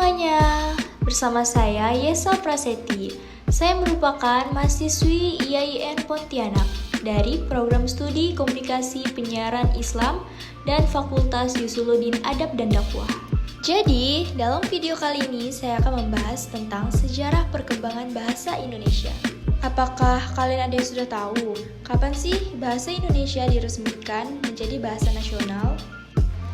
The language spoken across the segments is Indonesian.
semuanya, bersama saya Yesa Prasetti. Saya merupakan mahasiswi IAIN Pontianak dari Program Studi Komunikasi Penyiaran Islam dan Fakultas Yusuluddin Adab dan Dakwah. Jadi, dalam video kali ini saya akan membahas tentang sejarah perkembangan bahasa Indonesia. Apakah kalian ada yang sudah tahu kapan sih bahasa Indonesia diresmikan menjadi bahasa nasional?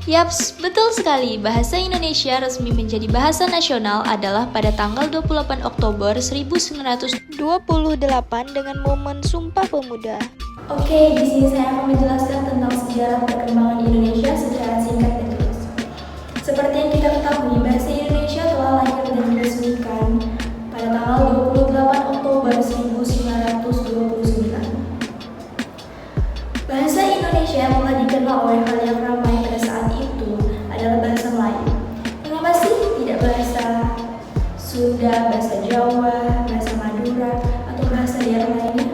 Yaps, betul sekali. Bahasa Indonesia resmi menjadi bahasa nasional adalah pada tanggal 28 Oktober 1928 dengan momen Sumpah Pemuda. Oke, di sini saya akan menjelaskan tentang sejarah perkembangan Indonesia secara singkat dan jelas. Seperti yang kita ketahui, bahasa Indonesia telah lahir dan diresmikan pada tanggal 28 Oktober 1929. Bahasa Indonesia yang telah dikenal oleh khalayak ramai pada saat itu adalah bahasa Melayu. Mengapa sih tidak bahasa Sunda, bahasa Jawa, bahasa Madura, atau bahasa daerah lainnya?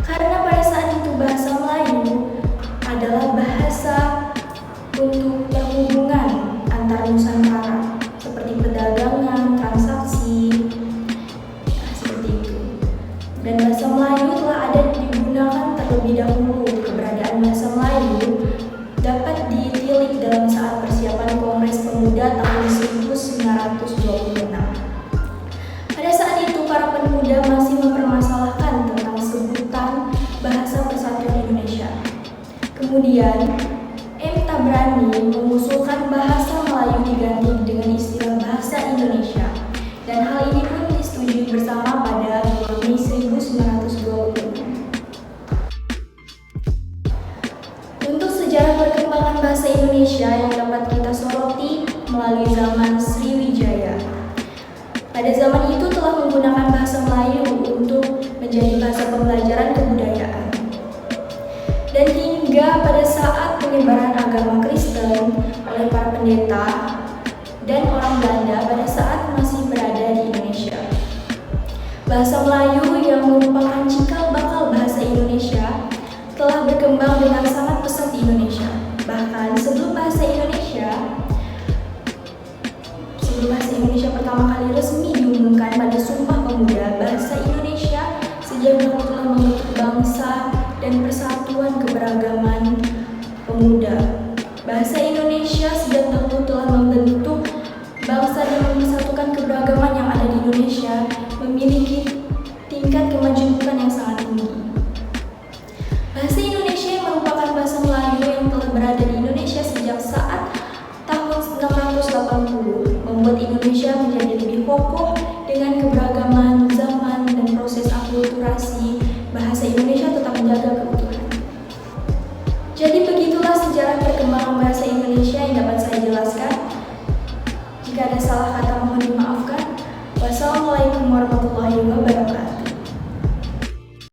Karena pada saat itu bahasa Melayu adalah bahasa untuk perhubungan antar nusantara, seperti perdagangan, transaksi, seperti itu. Dan bahasa Melayu telah ada digunakan terlebih dahulu. Keberadaan bahasa Melayu dapat ditilik dalam saat persiapan Kongres Pemuda tahun 1926. Pada saat itu para pemuda masih mempermasalahkan tentang sebutan Bahasa Persatuan Indonesia. Kemudian M. Tabrani mengusulkan bahasa Melayu diganti dengan istilah bahasa Indonesia, dan hal ini pun disetujui bersama pada 2 Mei 1926. Untuk sejarah perkembangan bahasa Indonesia yang dapat kita soroti melalui zaman Sriwijaya. Pada zaman itu telah menggunakan bahasa Melayu untuk menjadi bahasa pembelajaran kebudayaan. Dan hingga pada saat penyebaran agama Kristen oleh para pendeta dan orang Belanda pada saat masih berada di Indonesia. Bahasa Melayu yang merupakan cikal bakal bahasa Indonesia telah berkembang dengan sangat pesat di Indonesia. Bahkan sebelum bahasa Indonesia pertama kali resmi diumumkan pada Sumpah Pemuda, bahasa Indonesia sejak dahulu telah membentuk bangsa dan persatuan keberagaman pemuda. Bahasa Indonesia sejak dahulu telah membentuk bangsa dan mempersatukan keberagaman yang ada di Indonesia, memiliki tingkat kemajuan yang sangat tinggi. Bahasa Indonesia yang merupakan bahasa Melayu yang telah berada di Indonesia sejak saat tahun 1980 membuat Indonesia menjadi lebih kokoh dengan keberagaman zaman dan proses akulturasi. Bahasa Indonesia tetap menjaga keutuhan. Jadi begitulah sejarah perkembangan bahasa Indonesia yang dapat saya jelaskan. Jika ada salah kata mohon dimaafkan. Wassalamualaikum warahmatullahi wabarakatuh.